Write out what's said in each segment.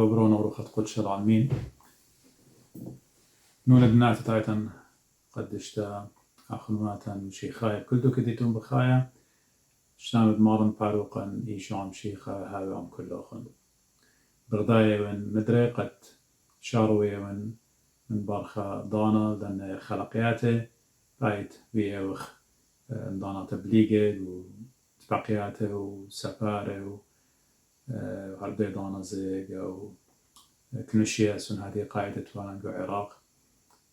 وبرونا وروخة قدش العالمين نولد نعت تايتن قدشتا أخنواتا شيخايا كلدو كديتون بخايا شنامد مارن باروقا إيشام شيخا هاوام كلوخن بغدايا ون مدري قد شارويا من بارخا دانا دن خلقياته بايت ويوخ دانا تبليغه وتبقياته وسفاره وهردي دانا زيق أو كنشيا سن هذه قاعدة فلانجو عراق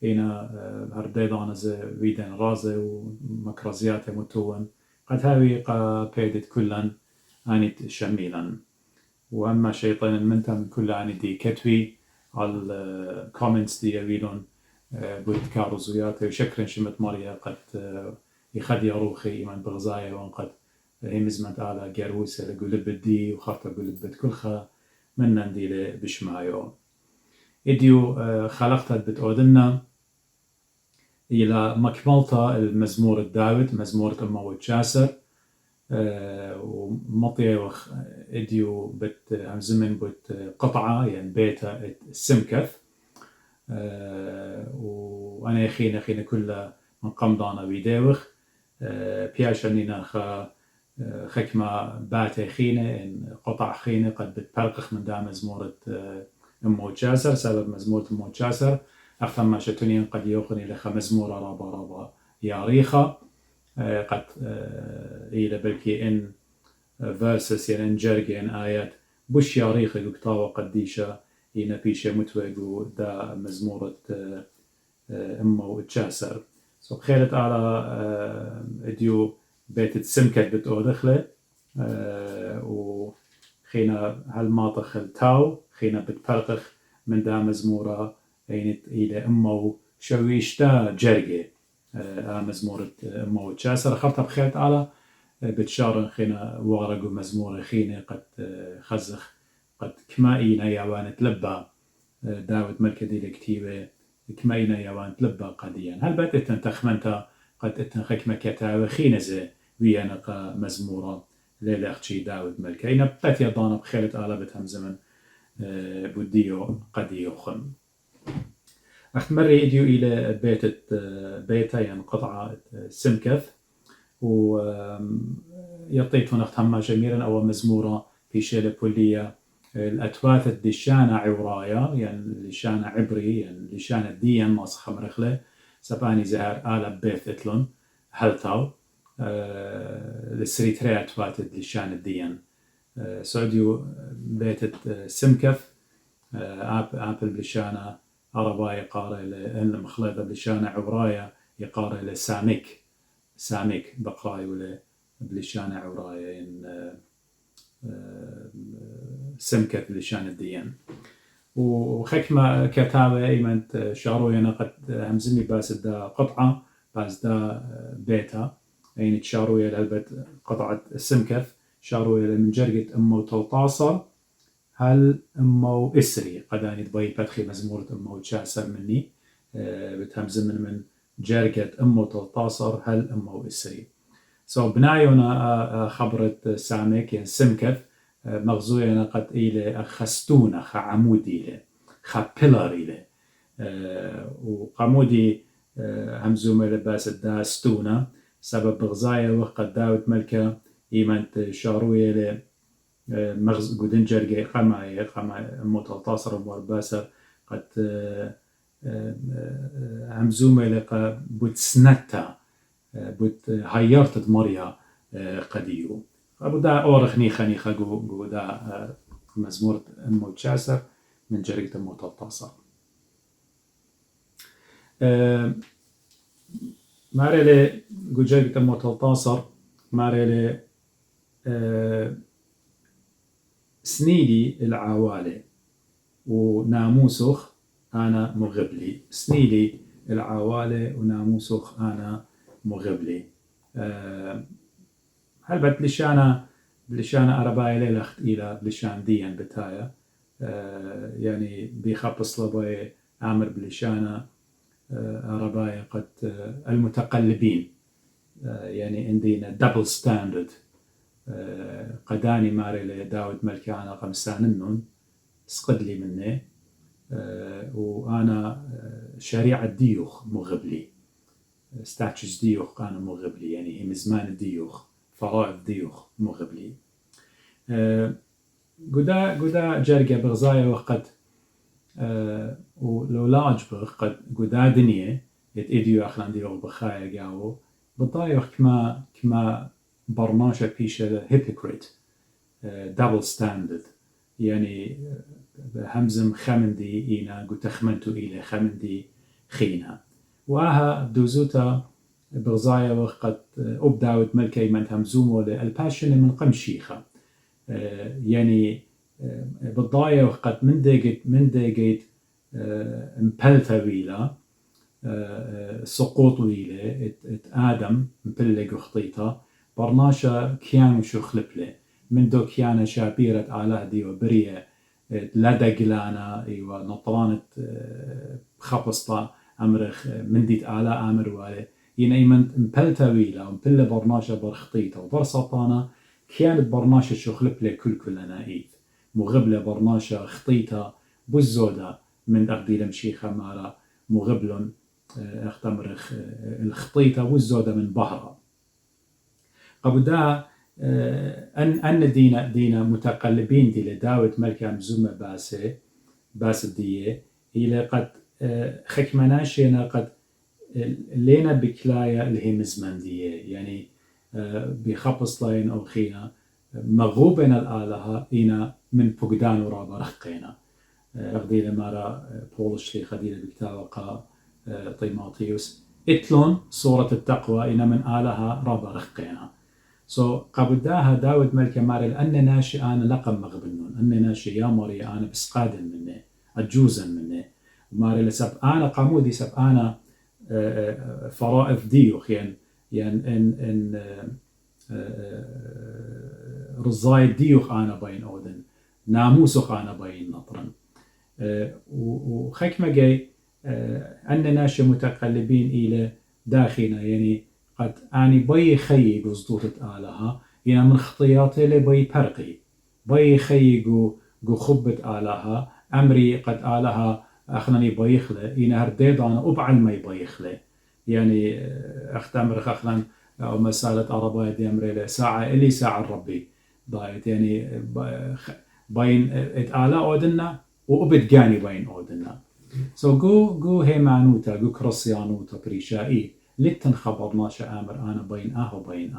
هنا هردي دانا زي ويدن رازه ومكرزياته متون قد هاوي قاعدة كلن آنيت شميلا وأما شيطان المنتا من كل آني دي كتوي على الكومنتس دي ويلون بودكارو زوياته وشكرا شمت ماريا قد يخدي روخي إيمان بغزايا وان قد همزمت على جاروسة لقلب الدي وخرطة قلب كلخا من نندي بشمايو إديو خلقتها بتقودنا إلى مكملتا المزمور الداود مزمور الموت جاسر ومطية وخ إديو بت همزمن بت قطعة يعني بيتا السمكث وأنا يخينا كل من قمضانا ويداوخ بياشنينا خكمة بات خينة إن قطع خينة قد بتبرقخ من دا مزمورة الموت جاسر سبب مزمورة الموت جاسر أختم ما شتونين قد يوقني لخ مزمورة رابا ياريخة قد إلى بلكي إن verses يعني إن جرجي إن آيات بوش ياريخة قطاوة قديشة إن بيشة متوجو دا مزمورة الموت جاسر سو بخيرت على إديو بيت السمكت بتأودخله وخينا هالماطخ التاو خينا بتبرقخ من دا مزمورة اينت إلى أمو شويشتا جرجي مزمورة أمو جاسر خرطة بخيرت على بتشارن خينا وارقو مزمورة خينا قد خزخ قد كمائينا يوان تلبى داود ملكة دي الكتيبة كمائينا يوان تلبى قديا هل بات تخمنتا قد اتنخك كتاوة خينزة ويانقا مزمورة ليلة أختشي داود ملكة إينا بات يضانا بخيرت على بتهم زمن بوديو قديو خم أختمري إديو إلى بيتا ينقطع سمكث ويطيت نختم جميلا أو مزمورة في شيلة بولية الأتواث الدشانة عورايا يعني لشانة عبري يعني لشانة ديان ماسخة مرخلة سباني زهر آلة بيث إتلون هلتاو للسريتري أتواث الدشانة ديان سعوديو بيت سمكث آبل بلشانة عرباية قارة المخلطة بلشانة عبرايا يقارة سامك بقراي ولا بلشانة عبرايا إن سمكة بلشانة ديان وخكمة كتابة إيمانت شاروينا قد همزمي باس دا قطعة باس دا بيتا أين تشارويا لهلبت قطعة السمكة شارويا من جرقة أمو توطاصة هل أمو إسري قداني دبي بدخي مزمورة أمو جاسر مني بتهمزم من جرقة أمو توطاصر هل أمو إسري بنايونا خبرة سامك يعني سمكث مغزوينا قد إلى خستونة خعمودي إلى خبيلر إلى وقمودي همزومة لباس الداستونة سبب غزايا وقد داود ملكة إيمانت شاروية ل مغز قدن جرجي قماية متلتصر ومرباسة قد همزومة لقى بوتسنتا بوت هايرت دمريا قديو أبو دا أورخ نيخا جو دا مزمور أمو جاسر من جرجة متلتصر ماريلي جو جرجة متلتصر ماريلي سنيلي العوالي وناموسخ أنا مغبلي سنيلي العوالي وناموسخ أنا مغبلي هل بتلشانا أرباي ليلخت إلى بلشان ديان بتايا يعني بيخبص لباي عامر بلشانا أرباي قد المتقلبين يعني عندنا دبل ستاندرد قداني ماري لداود ملكانا قمسان النون سقد لي منه وأنا شريعة ديوخ مغبلي ستاتشز ديوخ أنا مغبلي يعني مزمان ديوخ فرائض ديوخ مغبلي قدا جرقة بغزايا وقت ولو لا أجبغ قد قدا دنيا يتأديو أخلان ديوخ بخايا قاو بضايوخ كما برناشة بيشة هيبوكريت دبل ستاندرد يعني همزم خمندي إينا قد تخمنتو إلى خمندي خينا وآها دوزوتا بغزايا وقت أبداود ملكي من همزومو للباشن من قم شيخة يعني بالضايا وقت من دقيت مبلتا ويلا سقوط ويلا آدم مبلغ خطيطة برناشا كيان شو خلبله من دو كيانا شابيرة على دي وبرية لدى قلانا ايوه نطرانة خبصتا امرخ من ديت على امر والي ينايمن مبلتا ويلا ومبل برناشا برخطيطة وبرسطانا كيانت برناشا شو خلبله كلنا ايث مغبلة برناشا خطيطة بزودة من أغدي لمشيخة مارا مغبل اختمرخ الخطيطة والزودة من بحرة قبدا أن دينا متقلبين دي لداوت ملكة مزومة باس الدية إلى قد خكمناشينا قد لينا بكلايا اللي هي مزمان دية يعني بخبص لاين أو خينا مغوبنا الآلهة إنا من فقدان ورابا رخينا أغدي لمارا بولش لي خديلة بكتاوقا طيماطيوس إتلون صورة التقوى إنا من آلهة رابا رخينا قبداها داود ملكة ماري لأن ناشي أنا لقم مغبنون أن ناشي يا ماري أنا بسقادا منه أجوزا منه ماري لسب أنا قامودي سب أنا فرائض ديوخ يعني إن رزاي ديوخ أنا بين أودن ناموسخ أنا بين نطرا وخكمة جاي أن ناشي متقلبين إلى داخلنا يعني قد أني بي خي قصدوت آلها يعني من خطياتي لي بي برقي بي خي جو خبت آلها أمري قد آلها أخناني بيخلة يعني هرديد أنا أبعل ما يبيخلة يعني أختمر أخلان أو مسألة عربية دي أمري ساعة إلي ساعة ربي ضايت يعني بين آلا أودنا وأبد جاني بين أودنا جو هيمانوتا جو كرسيانوتا بريشائي لتن خبرناش آمر أنا بين وبين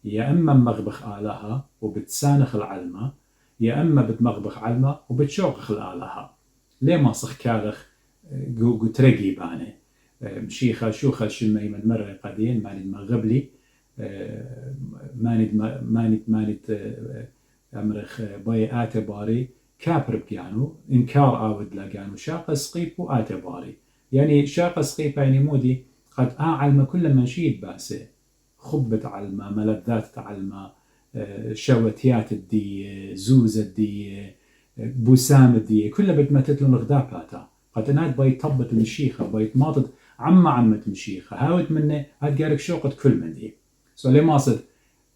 يا إما مغبخ آلها وبتسانخ العلمة يا إما بتمغبخ علمة وبتشوخ الآلها ليه ما صخ كالخ جو ترقي باني مشيخة شوخة شمي من مرة قدين ماني مغبلي ماني أمرخ باي آتباري كابر بيانو إنكار آود لقانو شاق سقيب وآتباري يعني شاق سقيب يعني مودي قد علم كل من شيد باسه خبت علمة ملذات علمة شوتيات الدية زوز الدية بوسام الدية كلها بتمتت لهم غداباتا قد ناد بيطبط المشيخة بيتماطط عمة مشيخة هاوت منه هاد قارك شوقت كل من دي ليه ماصد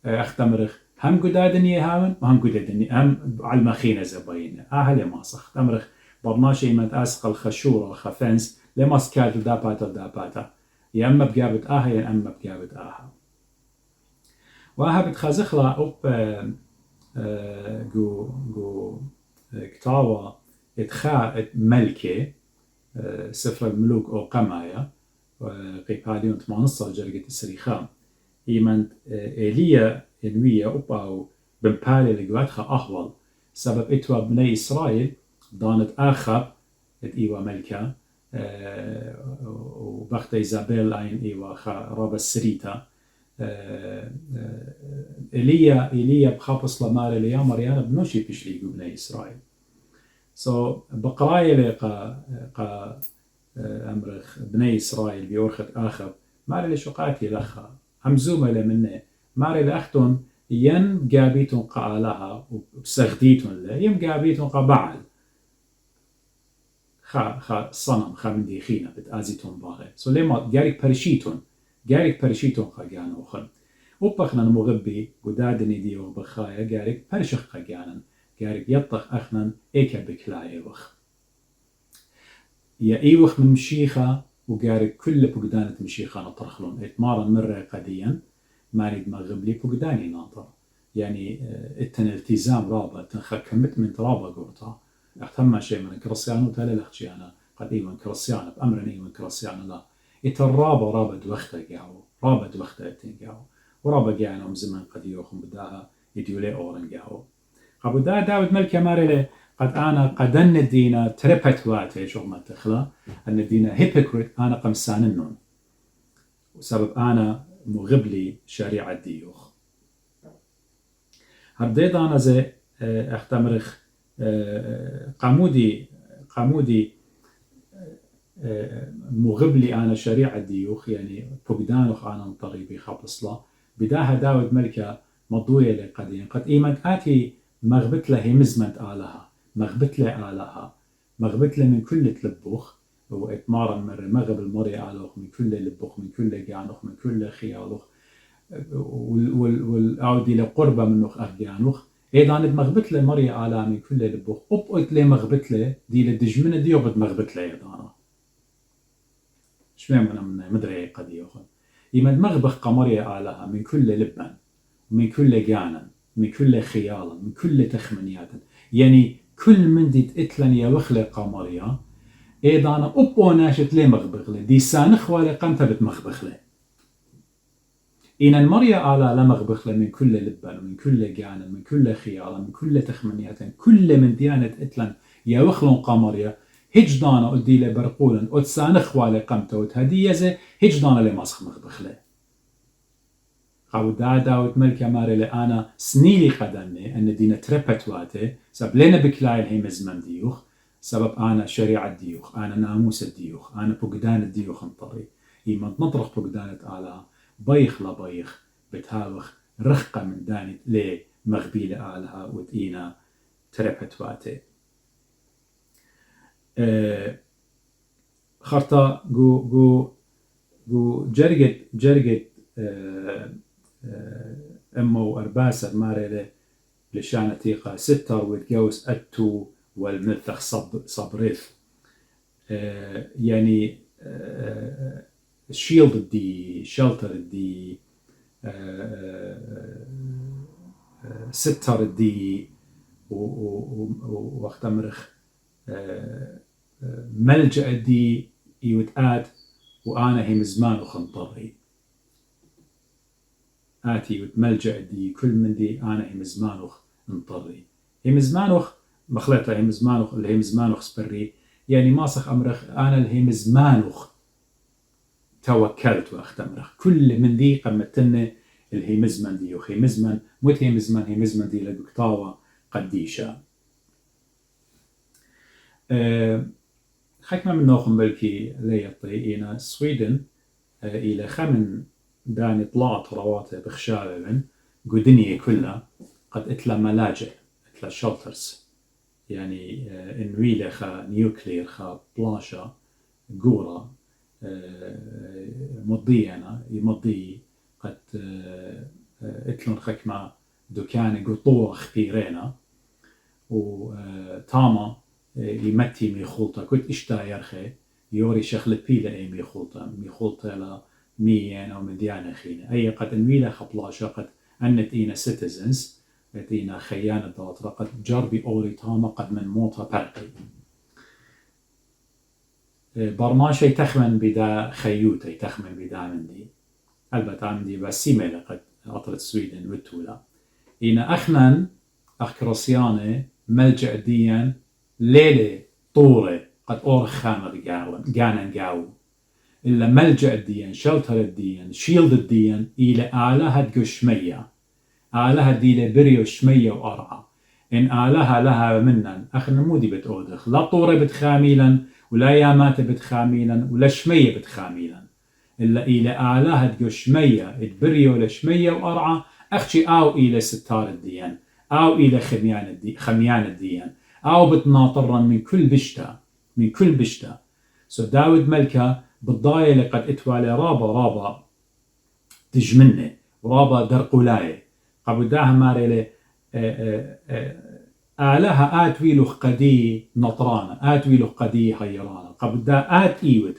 اختمرخ هم قدادني هاون وهم قدادني هم علمة خينة زباينة هلي ماص اختمرخ برناشي مد أسقل خشورة خفنس ليه ماص كالت داباتا يا أما بجابت يا أما بجابت وها بتخزخلا أوب جو كتاوة إتخاء ملكة سفر الملوك أو قمايا قيباليون 18 جرقة السريخام إيمان إيليا إنوية أوباو بمبالي لقواتها أهول سبب إتوا بني إسرائيل دانت آخب إيوا ملكة وبخت إيزابيل أين إيوا رابا السريتا إيليا بخابص لماري ليا مريانا بنوشي بيشلي بني إسرائيل بقراية لقا أمرخ بني إسرائيل بيورخت آخب ماري لشقاتي لخا همزومة لمنه ماري لأختون ين جابيتون قالها وبسغديتون له ين جابيتون قبعل خا صنم من دي خينا بتأزيتون باغي لما جارك برشيتون خجانا وخن وبخنا المغبي ودادني دي وبخايا جارك برشخ خجانا قارك يطخ أخنا إيكا بكلا إيوخ يا إيوخ من مشيخة وقارك كل بقدانة مشيخة نطرخلون اتمارن مرة قديا ما نريد مغبلي بقداني ناطر يعني اتن التزام رابا تنخ كمتمنت رابا قرطا اختم شيء من كرسيانو تالا لخشي أنا قد إيوان كرسيانا بأمرن إيوان كرسيانا لا اترابا رابا دوختا قاعو رابا دوختا اتن قاعو ورابا قاعنا زمن قد يوخم بداها يديولي أورن قاعو قبو داود ملكة مارلي قد أنا قدن الدينا تربت واتي شو ما تخلا أن الدينا هيبوكريت أنا قمساننون وسبب أنا مغبلي شريعة ديوخ هرديد أنا زي اختمرخ قامودي مغبلي أنا شريعة ديوخ يعني فقدانوخ أنا مطريبي خبصلا بداها داود ملكة مضوية لقدين قد إيمان آتي مغبت له مزمنت آلها مغبت له آلها مغبت له من كل تلبوخ وإتمارا مرة مغب المري آلوخ من كل لبوخ من كل جانوخ من كل خيالوخ والأودي لقربة منوخ أرجانوخ إذا مغبت له مري آلها من كل لبوخ أبقت له مغبت له دي لدجمنة دي وبد مغبت له إذا شو من مدري قد يوخن يمد مغبخ قمري آلها من كل لبن من كل جانا من كل خيالا من كل تخمنيات يعني كل من دي تقتلن يا وخلة قمرية إذا أنا أبو ناشت لي مغبخلة دي سانخ ولا قمت بتمغبخلة إن المريا آلا لمغبخلة من كل لبن من كل جانا من كل خيالا من كل تخمنيات كل من ديانة قتلن يا وخلون قمرية هجدانا أدي لي برقولا أتسانخ ولا قمت وتهدي يزي هجدانا لي مسخ مغبخلة قاو داود ملكة ماري أنا سنيلي قدمني أن دينا تربت واتي سبب لنا بكلاي الهيم زمن ديوخ سبب أنا شريعة ديوخ أنا ناموس الديوخ أنا بقدان الديوخ انطري إيمان نطرق بقدانة آلها بيخ لا بيخ بتهاوخ رخقة من داني لي مغبيلة آلها وتينا تربت واتي خرطة جو جرقت أمو أرباسة ماري لشانة تيقى ستر وتجوز أتو والمثخ صبريث يعني شيلد دي شلتر دي ستر دي وقت مرخ ملجأ دي يوتآت وأنا هم زمان وخنطري آتي وتملجأ دي كل من دي أنا هم زمانوخ انطري هم زمانوخ مخلطة هم زمانوخ اللي هم زمانوخ سبري يعني ماسخ أمرخ أنا اللي هم زمانوخ توكلت وأختمرخ كل من دي قمتن اللي هم زمان دي وخي مزمن موت هم زمان دي لبكتاوة قديشة حكمة من نوخم بلكي ليطي إنا سويدن إلى خمن داني طلعت رواتب بخشابة قدنية كلها قد اتلا ملاجئ اتلا شلترز يعني انويلة خا نيوكلير خا بلاشا قورة مضينا يمضي قد اتلون خكمة دكان قطوة خبيرينا وتاما يمتي ميخولتا كنت اشتا يرخي يوري شخل بيلا اي ميخولتا لا ميين أو مديانة خينة أي قد انويلة خبلاشة قد أنت إينا سيتيزنز إينا خيانة داطرة قد جربي أوري تاما قد من موتا برقي برماشي تخمن بدا خيوتي تخمن بدا مندي البته عندي بس سيميلة قد أطرت سويدن وتولا إينا أخنن أخكرسيانة ملجأ ديان ليلة طورة قد أور خامر جانا نقاو إلا ملجأ الدين شلتر الدين شيلد الدين إلى آلهة قشمية آلهة دي بريو شمية وأرعى إن آلهة لها منن أخنا مودي بتأودخ لا طورة بتخاميلا ولا يامات بتخاميلا ولا شمية بتخاميلا إلا إلى آلهة قشمية بريو لشمية وأرعى أخشي أو إلى ستار الدين أو إلى خميان الدين أو بتناطرا من كل بشتة سو داود ملكة بالضاية اللي قد اتوالي رابا تجمنة ورابا درقولاية قبل داها ماري آلها آت ويلو قدي نطرانة آت ويلو قدي هيرانة قبدا آت إيوت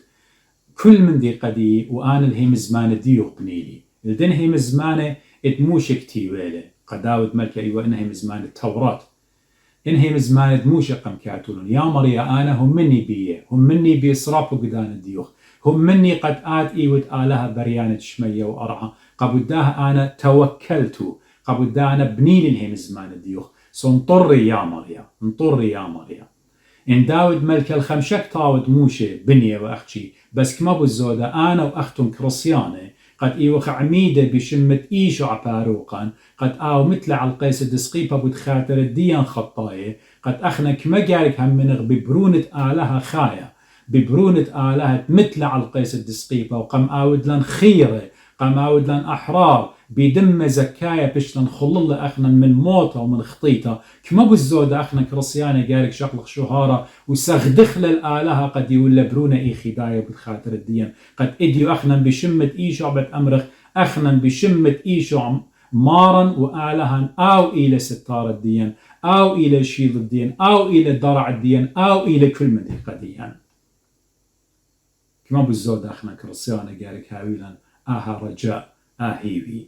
كل من دي قدي وآن الهيم زمان ديوخ بنيلي الدن هيم زمان اتموش كتيويلة قداود ملكة إيوة إنهيم زمان التوراة إنهيم زمان اتموش قم كاتولون يا مريا أنا هم مني بيه هم مني بيصرافوا قدان الديوخ هم مني قد آت إيوت آلها بريانة شمية وأرعى قبداه أنا توكلتو قبدا أنا بنيلي الهيم زمان الديوخ سنطري يا مريا انطري يا مريا إن داود ملك الخمشك طاود موشي بنية وأختي بس كما بالزودة أنا وأختم كرسيانة قد إيوخ عميدة بشمت إيشو عباروقا قد آو مثل على القيس الدسقيبة بتخاتر الديان خطاية قد أخنا كما قارك هم منغ ببرونة آلها خايا ببرونة آلها مثل على القيس الدسقيبة وقم آود لن خيرة قام آود لن أحرار بدم زكايا بشلن خلل أخنا من موته ومن خطيته كما بالزودة أخنا كرسيانة قارك شغلق شهارة وسغدخل الآلهة قد يولى برونا إي خداية بخاطر الدين قد إديو أخنا بشمة إي شعبة أمرخ أخنا بشمة إي شعب مارا وآلها أو إلى ستار الدين أو إلى شيل الدين أو إلى درع الدين أو إلى كل من قديا كما بالزودة أخنا كرسيانة قارك هاويلا آها رجاء آهيوي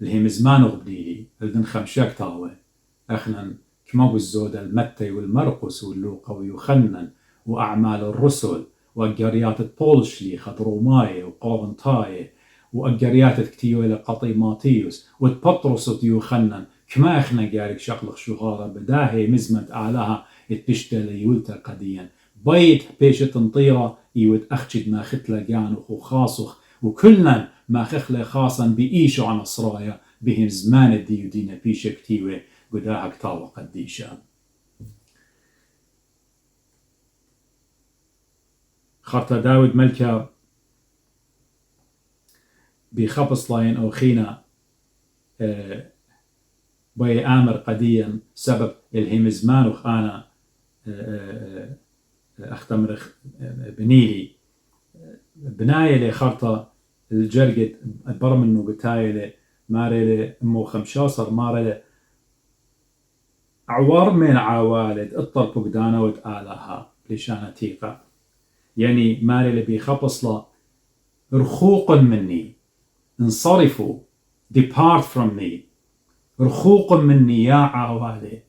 الهيم زمان غبنيلي الدن خمشاك طاوة أخنا كما بالزودة المتي والمرقس واللوقا ويوخنن وأعمال الرسل وأقريات بولشلي خدروماي وقورنطاي وأقريات كتيوة لقطيماتيوس وتبطرس ويوخنن كما أخنا قارك شغلق شهارة بداهي مزمت آلها اتبشتل يولتا قديا بيت بيشة تنطيرة يود أخشد ما ختلا جانوخ وخاصخ وكلنا ما خخله خاصا بإيشو عن أسرايا بهم زمان الديو دينا بيشة كتيوة قداها كتاوة قديشا خرطة داود ملكة بخبص لاين أو خينا بي آمر قديا سبب الهم زمان وخانا أختمر بنيلي بناية لخرطة الجرقد برمنو بتايلة مارلة أمو خمشاصر مارلة عوار من عوالد اطر بقدانا وتآلها لشانة تيقة يعني مارلة بيخبصلا رخوق مني انصرفوا depart from me رخوق مني يا عوالي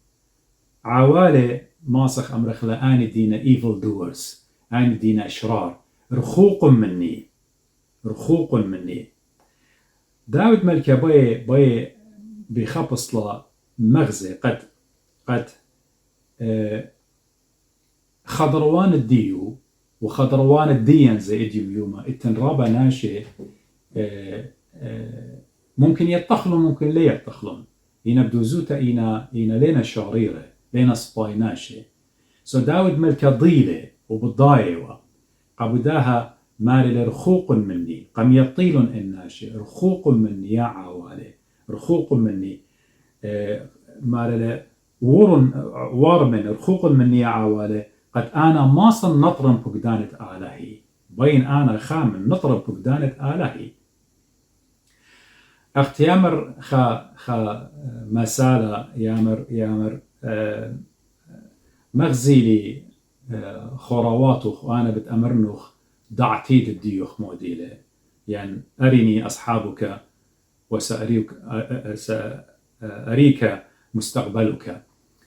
عوالي ماسخ أمرخ لآني دينا evil doers آني دينا أشرار رخوق مني رخوق مني داود ملكة بي بخبص لا مغزى قد خضروان الديو وخضروان الديان زي إديو يوما التنرابة ناشي ممكن يتخلون ممكن لا يتخلون ينبدو زوتا إينا لينا شعريرة لينا سباي ناشي سو داود ملكة ضيلة وبالضايوة قبداها ماري رخوق مني قم يطيل الناشي رخوق مني يا عوالي رخوق مني ماري وار من رخوق مني يا عوالي قد أنا ما صن نطرم فقدانة آلهي بين أنا خامن نطرم فقدانة آلهي اختيامر خا مسالة يامر مغزيلي خرواتوخ وأنا بتأمرنوخ دعتيد الديوخ موديلة يعني أرني أصحابك وسأريك مستقبلك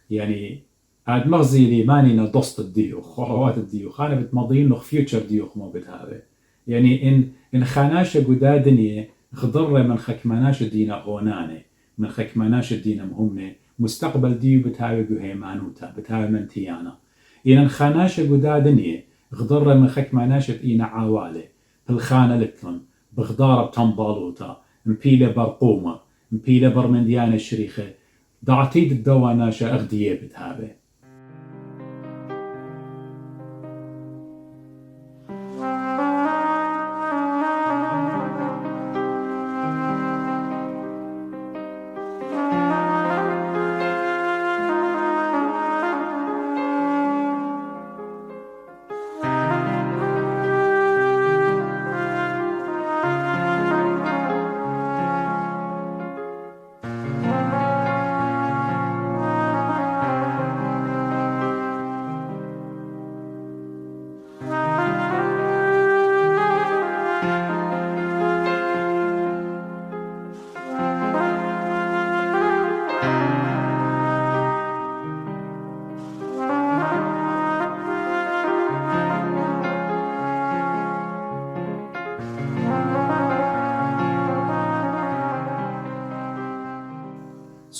يعني هاد مغزيلي ماني ندوست الديوخ خروات الديوخ أنا بتمضين نخ فيوتشر ديوخ مو بتهابه يعني إن خاناشة قدادنية خضر من خكماناش الدينا غوناني من خكماناش الدينا مهمة مستقبل ديو بتهاوي قهيمانوتا بتهاوي منتيانا إن خاناشة قدادنية غضر من خكماناش إينا عوالي بالخانة لتلن بغدارة بتنبالوتا مبيلة برقومة مبيلة برمنديانة الشريخة دعتيد الدواناشة أغدية بتهاوي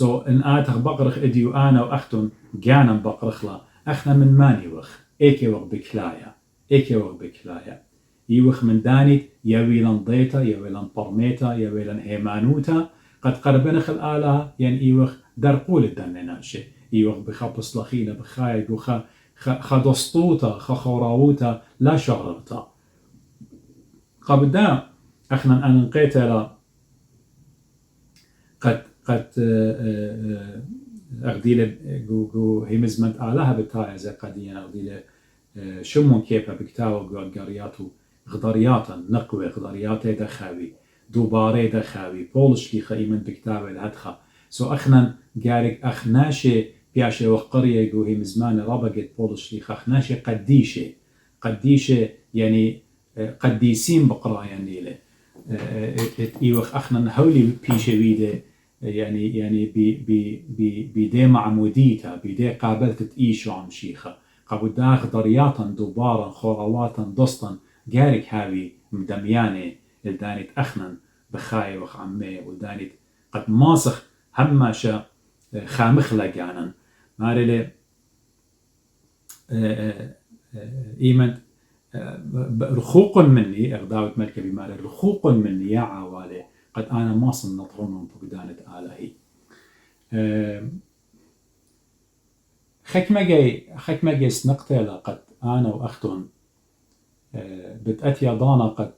إن آتخ بقرخ إديو أنا وأختن جانا بقرخ لا أخنا من ماني وخ إيكي وخ بكلايا إيكي وخ بكلايا يوخ من دانيت يويلان ضيتا يويلان برميتا يويلان هيمانوتا قد قربنخ الآلة ين إيوخ درقول الدنناشي إيوخ بخبص لخينا بخايق خدسطوتا خخوراوتا لا شغرتا قبدا اخنا ان نقيتلا قد اغديل جو هيمزمنت آلها بتاعي زي قدينا اغديل شمون كيبا بكتاو قرياتو غدرياتا نقوي غدرياتا دخاوي دوباري دخاوي بولش كي خايمن بكتاو الهدخا اخنا قارك اخناشي بياشي وقرية جو هيمزمان ربقت بولش كي اخناشي قديشي يعني قديسين بقرا يعني له ايوخ اخنا نحولي بيشويده يعني بيدي معموديتا بيدي قابلت ايشو عم شيخه قابل داخ ضرياتا دوبارا خوراواتا ضسطا جارك هاوي مدمياني الدانيت اخنا بخاي وخ عمي والدانيت قد ماسخ هماشا خامخ لقانا مارلي ايمن رخوق مني اغداوت ملكة بمال رخوق مني يا عوالي قد انا ماصن نطرونهم فقدانة آلهي خكما جاي سنقتل قد انا واختون بتأتي ضانا قد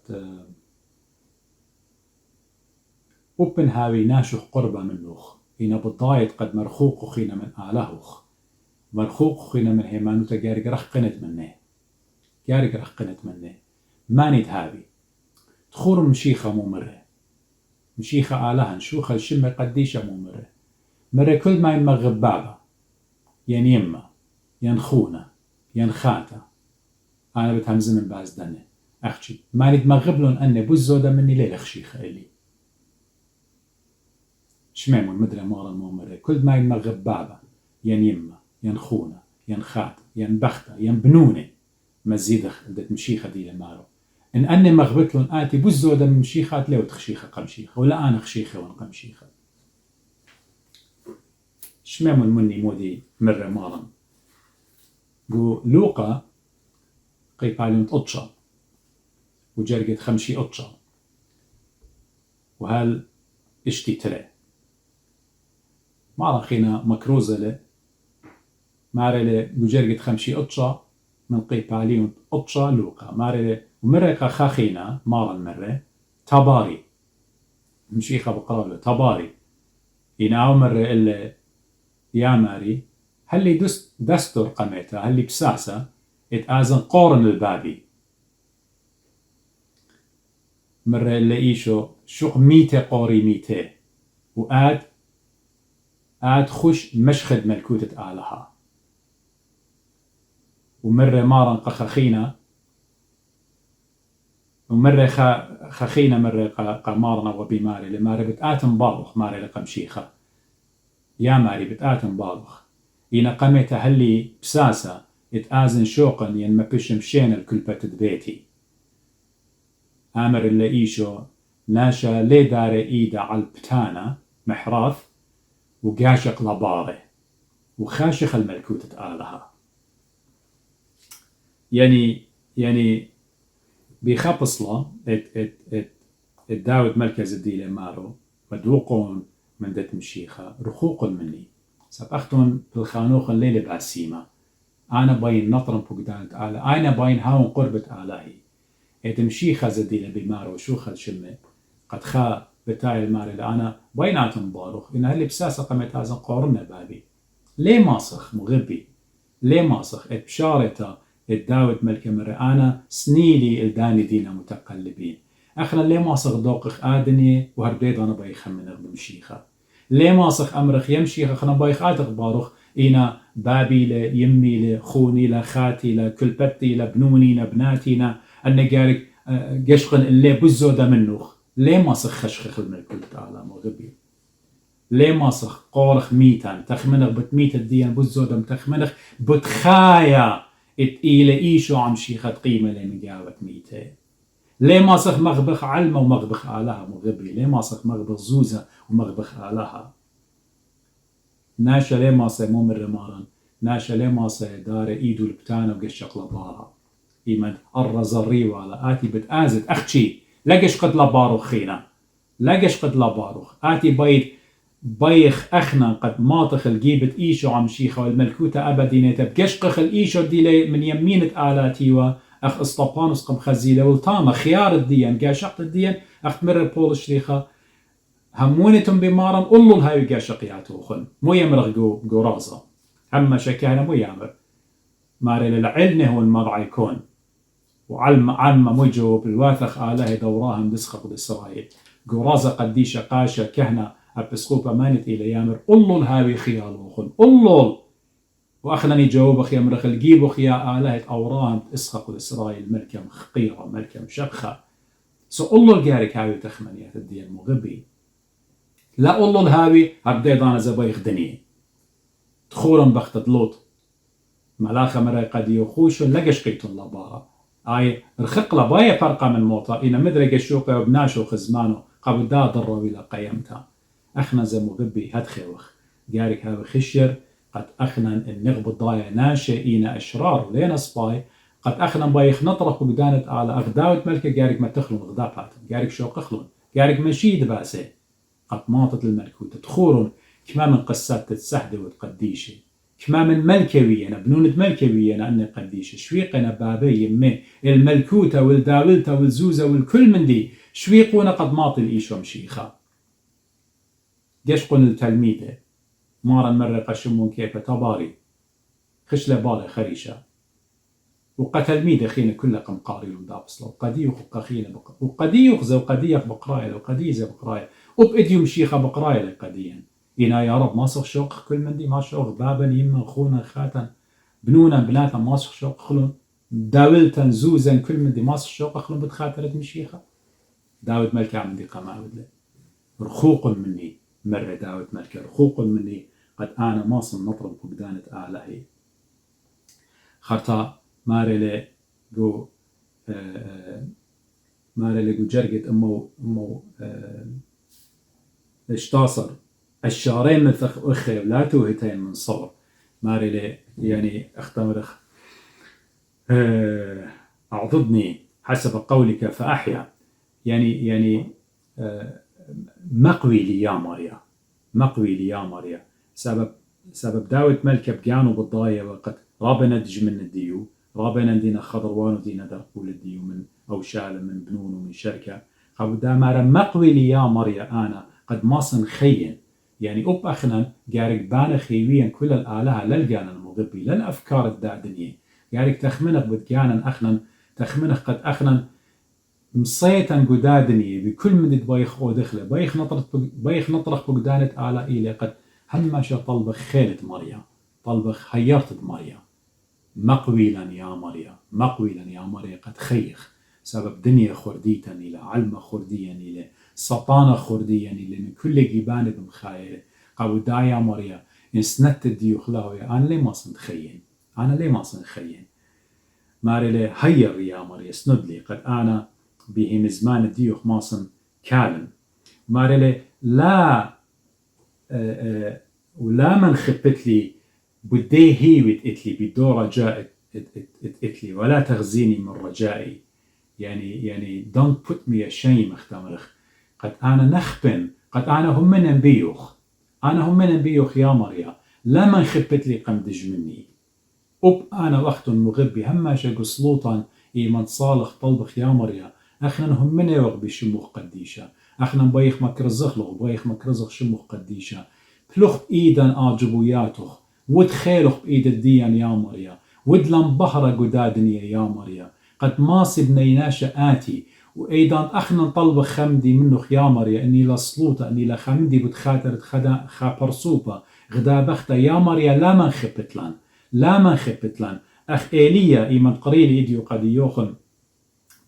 اوبن هاوي ناشخ قربة منوخ هنا بالضايت قد مرخوق خينا من آلهوخ مرخوق خينا من هيمانوتا جارق رخ قنت منه جارق رخ قنت منه ماني تهابي تخور مشيخة مو مرة مشيخة آلها نشوخة الشمة قديشة مو مرة كل ما ينمغب بابا ين يما ين خونة ين خاتة أنا بتهمزن من باز دنة أخشي ماني تمغب لون أني بوزودة مني ليلة خشيخة إلي شميمون مدري مورا مو مرة كل ما ينمغب بابا ين يما ين خونة ين خاتة ين بختة ين بنونة مزيدخ دت مشيخة دي لمارو إن أني مغبت لون آتي بوزودة من مشيخات لو تخشيخة قمشيخة ولا أنا خشيخة ونقمشيخة شميمون مني مودي مرة مارا بو لوقا قيباليون أطشا وجرقت خمشي أطشا وهال اشتي تري مارا خينا مكروزة له مارا له وجرقت خمشي أطشا من قيباليون أطشا لوقا مارا له ومرة خاخينا مارا المرة تباري مشيخة بقرأ له تباري يناو مرة إلا يا ماري هل دستور قميتها هل بساسة اتآزن قورن البابي مرة إلا إيشو شوق ميته قوري ميته وآد خش مشخد ملكوتة آلها ومرة مارن قخخينا ومرة خخينا مرة قمارنا وبماري لماري بتآتن باضخ ماري لقمشيخة يا ماري بتآتن باضخ إنا قميتها هلي بساسة اتآزن شوقا ين ما بيش مشين الكلبة بيتي آمر اللي إيشو ناشا لي دار إيدا على البتانة محراث وقاشق لباره وخاشخ الملكوتة آلها يعني بيخبصلا الداود مركز الديلة مارو مدوقون من دت مشيخة رخوق مني سبختون بالخانوخ الليلة باسيمة أنا باين نطرم فقدان آلة أنا باين هاون قربة آلهي مشيخة زديلة بمارو شوخة الشمة قد خا بتاعي الماري أنا بايناتهم باروخ إن هاللي بساسة قمت هذا قارنا بابي ليه ماسخ مغبي ليه ماسخ بشارته الداود ملك مرة أنا سنيلي الداني دينا متقلبين أخنا ليه ماسخ دوقخ آدني وهربيد أنا بايخ من أغبم شيخة ليه ماسخ أمرخ يمشيخ أخنا بايخ آدغ باروخ إنا بابي ليمي لخوني لخاتي لكلبتي لبنوني لبناتينا النجارك قشقن اللي بزودة منوخ ليه ماسخ خشخخ الملكوت تعالى مغبي ليه ماسخ قورخ ميتان تخمنخ بتميت الدين بزودة متخمنخ بتخايا إلى إيشو عم شيخة قيمة لمجاوة ميته ليه ماسخ مغبخ علمة ومغبخ آلها مغبي ليه ماسخ مغبخ زوزة ومغبخ آلها ناشا لي ماسة مو من رمارن ناشا لي ماسة دار إيدو البتانة وقشق لبارا إيمن الرزري ولا آتي بتآزت أختي لقش قد لباروخ خينا لقش قد لباروخ آتي بيخ أخنا قد ماطخ الجيبت إيشو عم شيخة والملكوتة أبدينة بقشقخ الإيشو ديلي من يمينة آلاتي أخ اسطبانوس قم خزيلة والتامة خيار الدين قاشقت الدين أخت مرر بول الشريخة همونتم بمارن قلوا الهاي قاشقياتو خن مو يمرغ جو رغزة هم شكانا مو يامر ماري للعلن هو المرعى يكون وعلم مجوب الواثخ آله دوراهم دسخة بإسرائيل قرازة قديشة قاشة كهنة أبسقوبة مانت إلى يامر قلوا الهاوي خيالو خن قلوا وأخلني جاوب خيا مرخ الجيب وخيا آله أوراهم إسخة بإسرائيل ملكم خقيرة ملكم شبخة سأقولوا الجارك هاوي تخمنيات الدين مغبي لا قلوا الهاوي هبدي دانا زبايخ دنيا تخورن بختت لوط ملاخة مرة قد يخوش لقش قيتون لبارا آي رخق لبايا فرقة من موطا إنا مدرق الشوقة وبناشو خزمانو قبل دا ضروا إلى قيمتها أخنا زي مغبي هدخوخ جارك هاوي خشير قد أخنا النغب الضايا ناشئ إنا أشرار ولينا صباي قد أخنا بايخ نطرق وقدانت على أغداوة ملكة جارك ما تخلون غدابات جارك شوق خلون جارك مشيد باسي قد ماطت الملكوت تخورون كما من قصات تتسحد وتقديشي كما من ملكوينا بنونة ملكوينا أن قديشي شويقنا بابي يمي الملكوتة والداولتة والزوزة والكل من دي شويقونا قد ماطل إيشو مشيخا قشقون التلميذة مارا مرة قشمون كيف تباري خشلة بالي خريشة وقتل ميدة خينا كلها قمقاري ودابصلة وقديوخ وقخينا وقديوخ زي وقديخ بقراية وقدي زي بقراية وبإديوم شيخة بقراية لقديا إنا يا رب ماسخ شوق كل من دي ما شوق بابا يما خونا خاتن بنونا بناتا ماسخ شوق خلون داولتا زوزا كل من دي ماسخ شوق خلون بتخاترت مشيخة داود ملكة عم دي قماود له رخوق مني مرة داود ملكة رخوق مني قد أنا ماصن نطرب فقدانة آلهي خرطا ماري جو جرقت أمو اشتاصر الشارين من ثخ أخي ولا توهتين من صبر ماري يعني اختمرخ أعضدني حسب قولك فأحيا يعني مقوي لي يا ماريا مقوي لي يا ماريا سبب داود ملكة بقانو بالضاية وقت رابنا دج من الديو رابنا دينا خضروان ودينا درقول الديو من أو شال من بنون ومن شركة قبل دا مارا مقوي لي يا ماريا أنا قد ماصن خين يعني أب أخنا قارك بانا خيويا كل الآلهة للقانا المغبي للأفكار الدادنية قارك تخمنك بدقانا أخنا تخمنك قد أخنا مصيتا قدادني بكل من بايخ أو دخله بايخ نطرق بقدانة آلاء إلي قد همشا طلبخ خيلة ماريا طلبخ هيرت ماريا مقويلا يا ماريا مقويلا يا ماريا قد خيخ سبب دنيا خرديتا إلى علم خرديا إلى سطانة خرديا إلى من كل جبان بمخايلة قبل دا يا ماريا إن سنت الديوخ لاوية أنا ليه ما صنخين أنا ليه ما صنخين ماري لي هير يا ماريا سندلي قد أنا بهم زمان الديوخ ماصن كالم ماري لي لا ولا من خبت لي بدي هي اتلي بدو رجاء اتلي ولا تغزيني من رجائي يعني don't put me ashamed اختمرخ قد أنا نخبن قد أنا هم من بيوخ أنا هم من بيوخ يا مريا لا من خبت لي قمدج مني أنا وقت مغبي هما شاق سلوطا إيمان صالح طلبخ يا مريا أخنا هم من يوغ بشموخ قديشة أخنا بايخ مكرزخ له بايخ مكرزخ شموخ قديشة بلوخ إيدان آجبوياتوخ ودخيلوخ بإيد الديان يا مريا ودلن بحرة قدادني يا مريا قد ماسي بنيناشا آتي وإيدان أخنا طلبخ خمدي منه يا مريا إني لسلوطة إني لخمدي بتخاترت خابرسوبة غدا بختا يا مريا لا من خبتلان لا من خبتلان أخ إيليا إيمان قريلي إديو قد يوخم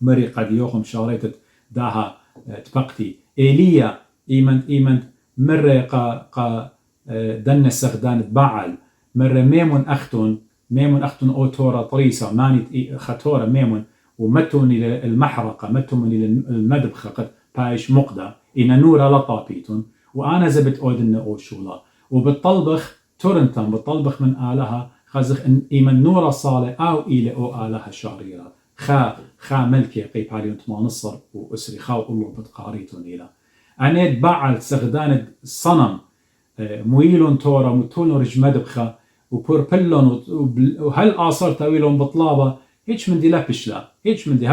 مري قد يوخم شاريتت داها تبقتي إيليا إيمان مرة قا دن السخدان تبعل مرة ميمون أختون أوتورا طريسة ماني خطورة ميمون ومتون إلى المحرقة متون إلى المدبخة قد بايش مقدة إن نورا لطابيتون وأنا زبت أودن أوشولا وبالطلبخ تورنتم بالطلبخ من آلها خزخ إن إيمن نورا صالة أو إلى أو آلها شاريرة خا ملكي قيب عليهم تمانصر وأسري خاو الله بتقاريتون إلى أنيت بعل سغدان صنم مويلون تورا متولون رجمد بخا وبوربلون وهل آثار تاويلون بطلابة هيش من دي لابشلا هيش من دي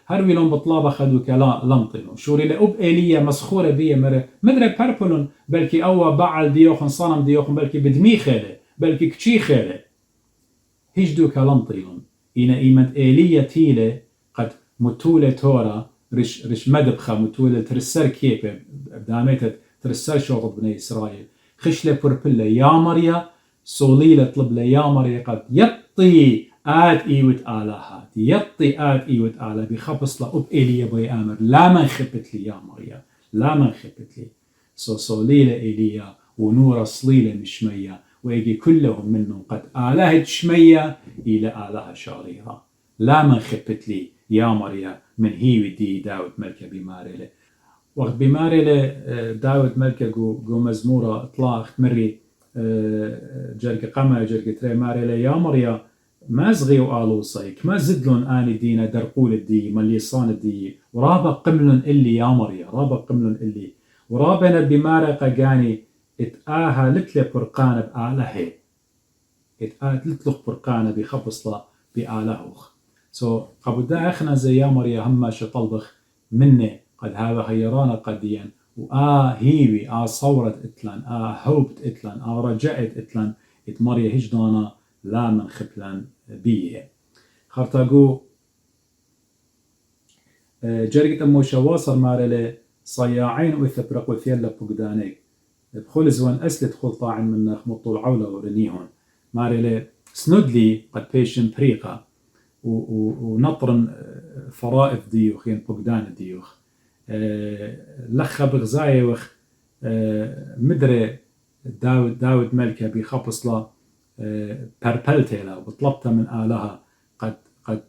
هرويلون بطلابة خدو كلا لمطينو شوري لأب إيليا مسخورة بيه مدري باربلون بلكي أوا بعل ديوخن صنم ديوخن بلكي بدمي خيلة بلكي كتشي خيلة هيش دو كلمطيلون إنا إيمت إيليا تيلة قد متولة تورا رش مدبخة متولة ترسر كيبه بداميت ترسر شوط بني إسرائيل خشلة بوربلة يا مريا صوليلة طلب لي يا مريا قد يطي إيوت آلها يطي إيوت آلها بخبص لأب إيليا بي آمر لا من خبت لي يا مريا لا من خبت لي صوليلة إيليا ونورا صليلة مشمية ويجي كلهم منهم قد آلهة شمية إلى آلهة شاريرة لا من خبت لي يا مريا من هي ودي داود ملكة بمارلة وقت بمارلة داود ملكة جو مزمورة اطلاق مري جرق قمة جرق تري مارلة يا مريا ما زغي وقالوا صيك ما زدلون آني دينا درقول الدي مليصان الدي ورابا قملن اللي يا مريا رابا قملن اللي ورابنا بمارقة قاني اتآها لتلي برقانة بآلهي اتآها لتلق برقانة بخبصلة بآلهوخ قبل دا اخنا زي يا مريا هما شطلبخ مني قد هذا هيرانا قديا هيوي صورت اتلان هوبت اتلان رجعت اتلان ات مريا هجدانا لا من خبلان بيه خرطاقو جرقت امو شواصر مارلي صياعين وثبرق وثيلا بقدانيك بخول زوان أسلت خل طاعن من مطول عولة ورنيهون مارلي سندلي قد بيشن بريقة ونطرن فرائض ديوخ ين بقدان ديوخ لخا بغزايوخ مدري داود ملكة بخبصلة بربلتيلا وطلبتها من آلها قد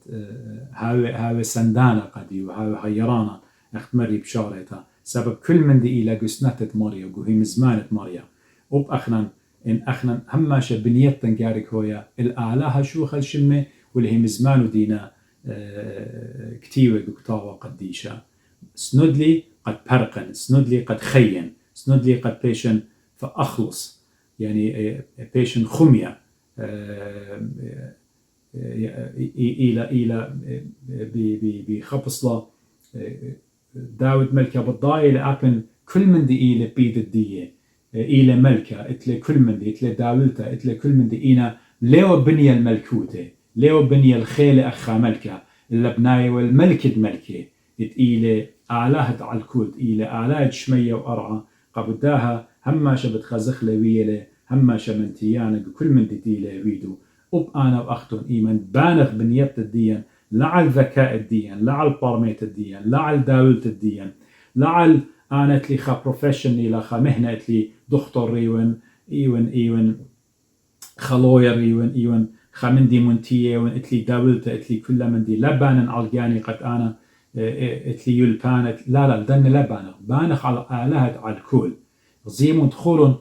هاوي سندانة قد وهاوي هيرانا اختمري بشارتها سبب كل من دي إلى قسنتة مريا وهي مزمانة مريا وب أخنا إن أخنا هماشة بنيتن جارك هويا الآلهة شو خل شمة واللي هي مزمانو دينا كتيوة قطاوة قديشة سندلي قد برقن سندلي قد خين سندلي قد بيشن فأخلص يعني بيشن خمية إلى بخبصلة داود ملكة بالضاية لأبن كل من دي إلى بيد الدية إلى ملكة إتلي كل من دي إتلي داولتا إتلي كل من دي إنا ليو بني الملكوتة ليو بني الخيل أخا ملكة اللبناية والملكة ملكة إلى آلهة على الكود إلى آلهة شمية وأرعى قبداها هماشة بتخزخ لويلة هماشة من تيانا كل من دي إلى ويدو أنا وأختون إيمان بانغ بنيت الدين لعل ذكاء الدين لعل برميت الدين لعل داولت الدين لعل أنا تلي خا بروفيشني لخا مهنة تلي دكتور إيون خلوير إيون خا من دي منتية وان تلي داولت تلي كل من دي لبانا عالجاني قد أنا تلي يلبانت لا دن لبانغ بانغ على آلهة على الكل زيمون تخولون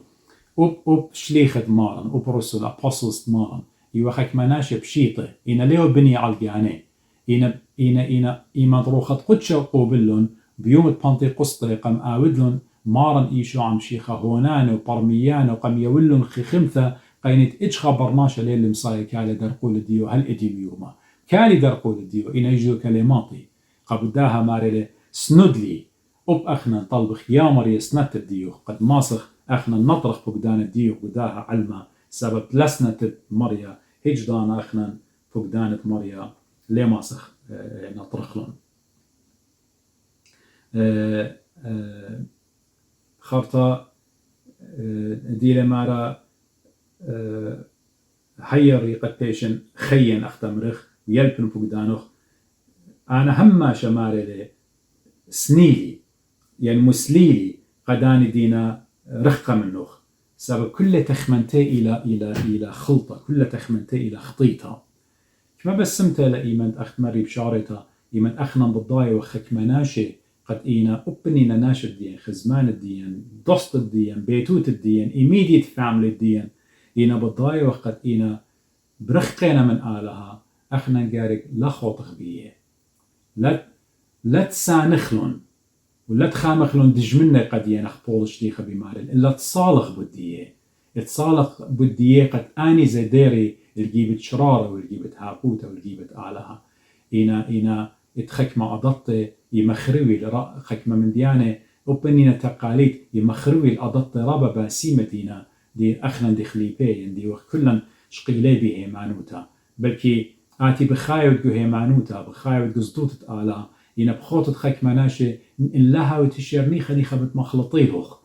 أب شليخة مارن أب رسول أبوسلس مارن يوخك مناشب شيطة إنا ليو بني عالجاني إنا مدروخة قدشة قوبلون بيوم بانتي قسطري قم آودلون مارن إيشو عم شيخة هونان وبرميان وقم يولون خمثة قينت إيش خبرناش ليل مصايا كالي درقول الديو هل إدي يوما كالي درقول الديو إنا يجدو كلماتي قبداها مارلي سندلي أب أخنا طلبخ يا مريا سنت الديو قد ماسخ أخنا نطرخ بقدان الديو قداها علما سبب لسنة مريا هجدان أخنا فقدانة مريا ليه ماسخ نطرخلون خرطة ديلة مارا هيري قد بيشن خين أختمرخ ويلبن فقدانوخ أنا هما شماري سنيلي يعني مسليلي قداني دينا رخقة منوخ سبب كل تخمنتي إلى خلطة كل تخمنتي إلى خطيطة كما بسمتها لإيمان أخت مري بشارتها إيمان أخنا بالضاية وخك مناشي قد إينا أبنينا ناش الدين خزمان الدين ضست الدين بيتوت الدين immediate family الدين إينا بالضاي وقت إينا برخينا من آلها أخنا نقارق لا خوطخ بيه لا تسانخلون ولا تخامخلون دجمنا قد ينخ بولش ديخ بمارل إلا تصالخ بديه تصالخ بديه قد آني زديري الجيبت شرارة والجيبت هاقوتة والجيبت آلها إينا اتخكمة أضطي يمخروي خكمة من ديانة أبنينا تقاليد يمخروي الأضطي رابا باسيمتينا دي أخنا دي خليبي دي وكلن شقيلي بيه مانوتا بلكي آتي بخايود جو هي مانوتا بخايود قصدوت آلها إينا بخوتت خكمة ناشي إن لها وتشير نيخا بتمخلطيلخ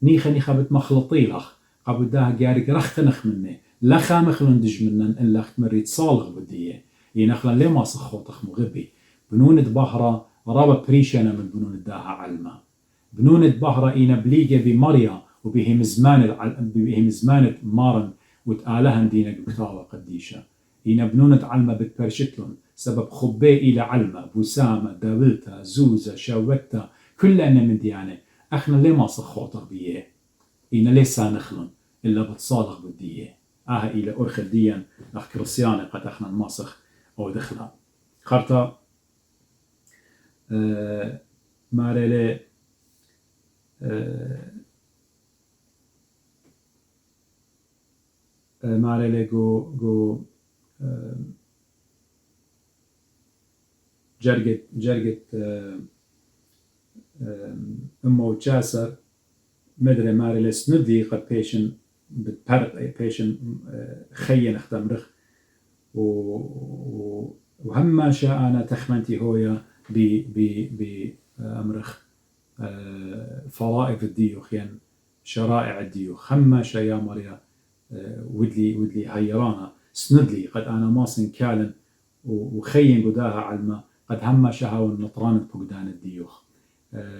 نيخا بتمخلطيلخ قبل داها قارق رختنخ مني لا خامخلون دج منن إلا مريت صالغ بديه ينخلن لما صخوتخ مغبي بنونة بهرة رابا بريشانا من بنونة داها علما بنونة بهرة إينا بليجة بمريا وبهم زمان مارن وتآلهن دينك بكتاوة قديشة إينا بنونة علما بتبرشتلون سبب خبي إلى علما بوسامة داولتا زوزة شاوتا كل أنا من ديانة أخنا لما صخوتخ بيه إينا ليسا نخلن إلا بتصالغ بديه إلى أرخل ديان أخ كرسيانة قد أخنا الماسخ أو دخلا خارتا ماريلي ماريلي جو جرقت أمو تشاسر مدري ماريلي سندي قد بيشن بتبرق بيشن خين اختمرخ وهم شاء أنا تخمنتي هويا بأمرخ فرائف الديوخ يعني شرائع الديوخ هم شاء يا مريا ودلي هيرانا سندلي قد أنا ماسن كالن وخين قداها علما قد هم شاء والنطران بقدان الديوخ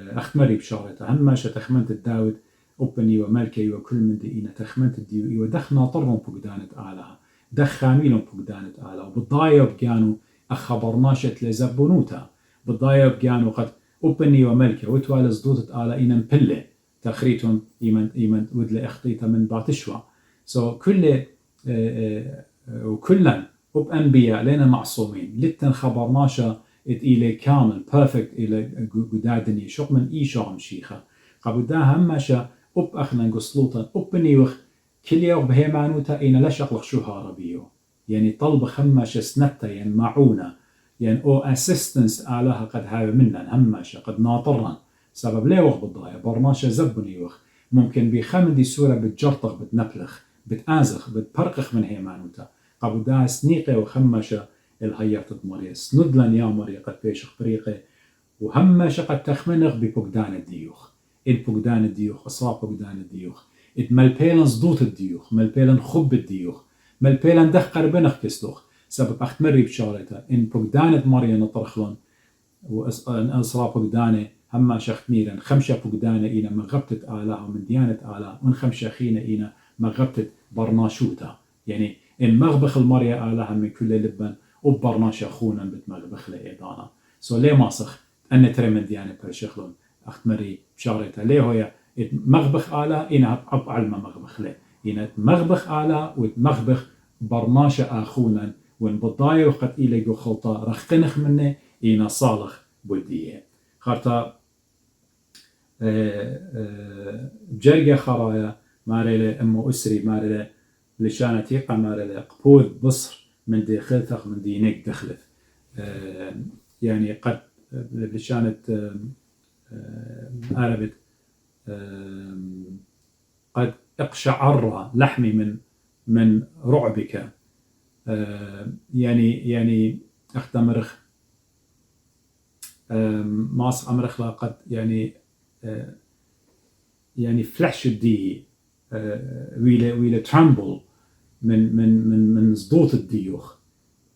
أختمري بشارته هم شاء تخمنت الداود أبني وملكي وكل من دينا تخمنت الديوخ ودخنا طرهم بقدانة آلها دخاميلهم بقدانة آلها وبالضايب كانوا أخبرناشت لزبونوتا بالضايب كانوا قد أبني وملكي وتوالى زدودة آلها إنا مبلة تخريتهم إيمن ودل اختيتا من باتشوا كل وكلا أنبياء لنا معصومين لتن خبرناشا إلى كامل perfect إلى قدادني شق من إيشام شيخة قبل ده همشا أخنا قصلوتا أبنيوخ كل يوم بهيمانوتا إنا لشقلق شو هاربيو يعني طلب خمشا سنتا يعني معونة يعني أو assistance آلها قد هاي منا همشا قد ناطرا سبب ليه وخ بالضايا برماشا زبنيوخ ممكن بخمدي سورة بتجرطخ بتنبلخ بتآزخ بتبرقخ من هيمانوتا قبل ده سنيقة وخمشا الهيرت مريا سندلن يا مريا قد بيشخ بريقة وهمشا قد تخمنغ ببقدان الديوخ البقدان الديوخ أصاب بقدان الديوخ ملبيلن صدوت الديوخ ملبيلن خب الديوخ ملبيلن دخ قربنخ كسلوخ سبب أختمري بشارته إن بقدانة مريا نطرخلن وأن أصرا بقدانة هما شخميرا خمشة بقدانة إينا مغبتت آلها ومن ديانة آلها من خمشة خينا إينا مغبتت برناشوتا يعني إن مغبخ المريا آلها من كل لبن وبرناشا خونا بتمغبخ لإيدانا ليه ماسخ أن ترى من ديانة برشخلن أختمري بشارته ليه هو مغبخ آلها إينا أب علم مغبخ له إينا مغبخ آلها ومغبخ برناشا آخونا وإن بالضايا وقت إلي جو خلطة رخنخ منه إينا صالخ بوديه خارتا بجرقة خرايا ماريلي أمو أسري ماريلي لشانة تيقى ماريلي قبوذ بصر من دي خلثخ من دي نك دخلث يعني قد لشانة عربت قد اقشعر لحمي من رعبك يعني اختمرخ ماس أمرخ قد يعني فلاش الدي ويلا ترامبل من صدوت الديوخ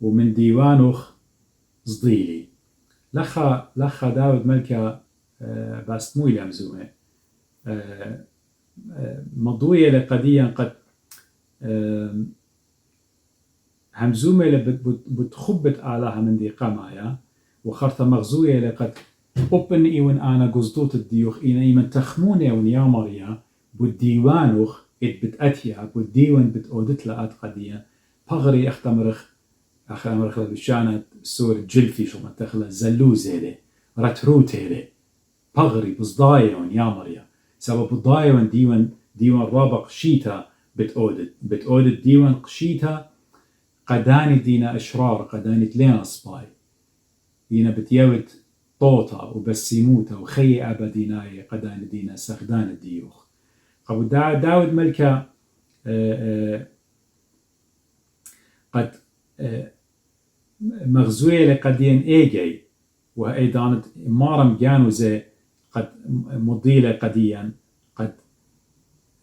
ومن ديوانوخ صديلي لخا داود ملكا بس مو إلى مزومة مضوية لقديا قد همزومة بتخبت آلها من دي قمايا وخرطة مغزوية لقد أوبن إيون أنا قصدوت الديوخ إينا إيمن تخموني ونيا مريا بالديوانوخ إت بتأتيا بالديوان بتأودت لأت قديا بغري أختمرخ بشانة سورة جلفي شو ما تخلى زلوزة رتروتة بغري بصدايون يا مريا سبب الضايون ديوان رابق شيتا بتأودت ديوان قشيتا قداني دينا أشرار قداني تلين أصباي دينا بتيوت طوطا وبسيموتا وخي أبا ديناي قداني دينا سخدان الديوخ قبو داود ملكا قد مغزوية لقدين إيجي وأيضا مارم جانوزي قد مضيلة قديا قد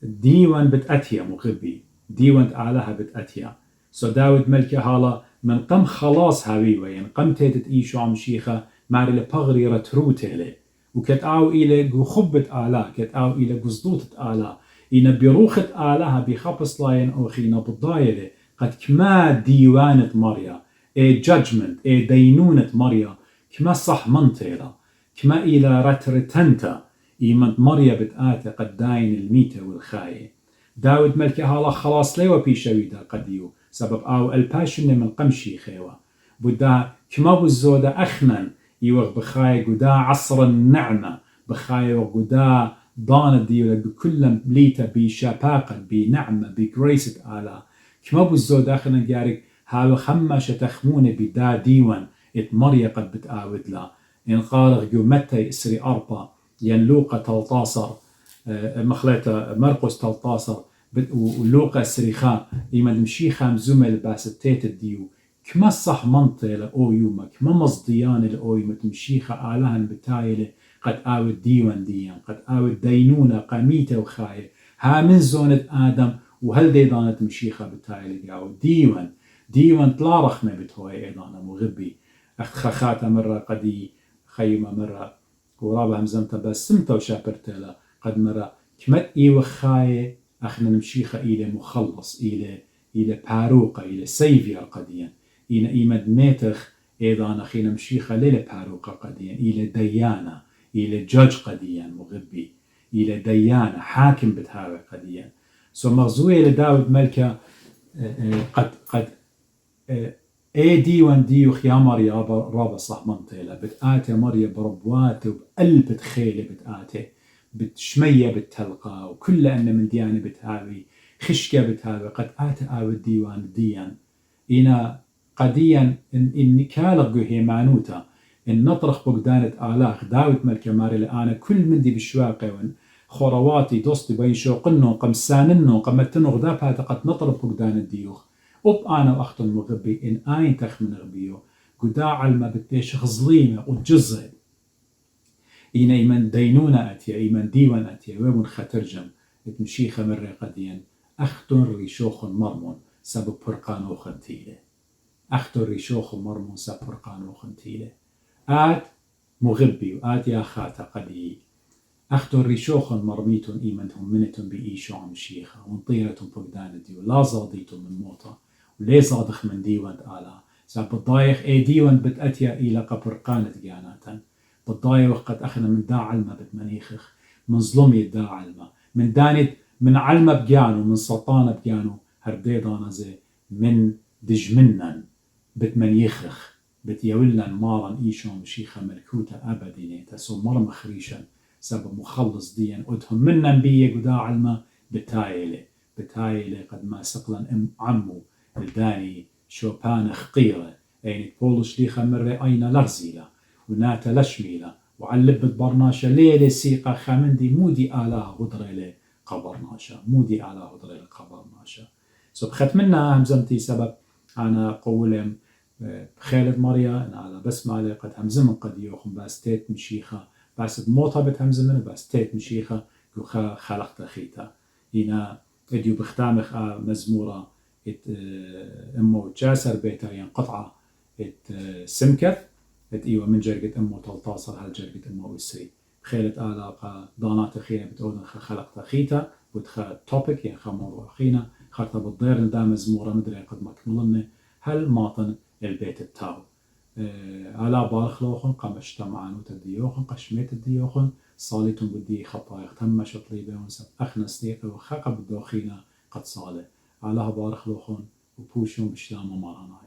ديوان بتأتيا مغبي ديوان تعالها بتأتيا سو داود ملكا هالا من قم خلاص هاويوة يعني قم تيتت إيشو عم شيخة ماري لبغري رتروته له وكتاو إلى خبة آلا كتاو إلى قصدوتة آلا إنا بروخة آلاها بخبص لاين أو خينا بالضايلة قد كما ديوانة مريا judgment دينونة مريا كما صح منطيرة كما إلى رترتنتا إيمانت مريا بتآتا قد داين الميتة والخاية داود ملكي هالا خلاص ليوا بيشويدا قديو سبب أو الباشن من قمشي خيوة بدا كما بالزودة أخنن يوغ بخاية قدا عصر النعمة بخاية وقدا ضان ديولا بكل ليتا بشفاقة بنعمة بجريسة آلا كما بالزودة أخنن جارك هاو خمشة تخمونة بدا ديوان إت مريا قد بتآود لا إن قارغ جو متى إسري أربا ينلوقة تلطاصر مخلطة مرقس تلطاصر ولوقة سريخا إيمان مشيخا مزومة باستيت الديو كما صح منطقة لأو يوما كما مصديان لأو يوما تمشيخا آلهن بتايلة قد آود ديوان ديان قد آود دينونة قميتة وخاية ها من زونة آدم وهل ديدانة مشيخا بتايلة قاو ديوان تلا رخمة بتهوي أيضانا مغبي أخت خاخاتا مرة قدي خيمة مرة ورابها مزمتا بس سمتا وشابرتلا قد مرة كمت إيوة خاية أخنا نمشيخا إلى مخلص إلى باروقة إلى سيفير قديا إلى إيمد ميتخ أيضا أخينا مشيخا ليلة باروقة قديا إلى ديانة إلى جاج قديا مغبي إلى ديانة حاكم بتهاوي قديا سو مغزوية لداود ملكة قد ديوان ديوخ يا مريا رابا صح منطيلة بتآتي مريا بربواته وبقلب خيلة بتآتي بتشمية بتلقى وكل أن من ديانة بتهاوي خشكة بتهاوي قد آوي الديوان ديان إنا قديا إن كالغو هيمانوتا إن نطرخ بقدانة آلاخ داوت ملكة ماري لآنا كل من دي بشواقي خورواتي دوستي بين شوقنو قمساننو قمتنو غدابها قد نطرخ بقدانة ديوخ أب أنا وأخت المغبي إن آين تخ من غبيو قدا علما بتيش خزليمة وجزء إنا إيمان دينونة أتيا إيمان ديوان أتيا ومن خترجم اتمشيخة مرة قديا أختن ريشوخ مرمون سبب برقانو خنتيلة أختن ريشوخ مرمون سبب برقانو خنتيلة آت مغبي وآت يا خاتا قدي أختن ريشوخ مرميتون إيمانهم منتون بإيشو عم شيخة ونطيرتون فقدان ديو لا زاضيتون من موتا وليه صادخ من ديوان آلا سبب الضايخ ديوان بتأتيا إلى قبرقانة جاناتا بالضايخ وقت أخنا من دا علمة بتمنيخخ من ظلمي دا علمة من دانت من علمة بجانو من سلطانة بجانو هرديدانا زي من دجمنن بتمنيخخ بتيولن مارن إيشون مشيخة ملكوتة أبدينيتا سو مرم خريشا سبب مخلص ديان أدهم منن بيه قدا علمة بتايلة قد ما سقلن عمو الداني شوبان خقيرة أين بولش ليخا مرة أين لرزيلة وناتا لشميلة وعلبت برناشا ليلة سيقا خامندي مودي آلاه غدريلة قبرناشا مودي آلاه غدريلة قبرناشا سو بخت منا همزمتي سبب أنا قولهم بخيلة مريا أنا على بسمة قد همزمن قد يوخم باستيت مشيخة بس بموتها بتهمزمن باستيت مشيخة كوخا خلقت خيتا هنا اديو بختامخ مزمورة امو جاسر بيتا ينقطع سمكث ايوه من جرقة امو تلطاصر هالجرقة امو السري خيلة آلاقة ضانات خينا بتقولن خلقت خيتا وتخا توبيك يعني خمور خينا خاطر بالضير دا مزمورة مدري قد ما كملنا هل ماطن البيت التاو على بارخ لوخن قمشت معنوت الديوخن قشميت الديوخن صالتون بدي خطايق تم شطليبه ونسب أخنا ستيقه وخاقة بالدوخينة قد صالة على بارخ لوخن وبوشون بشلام وماراناي.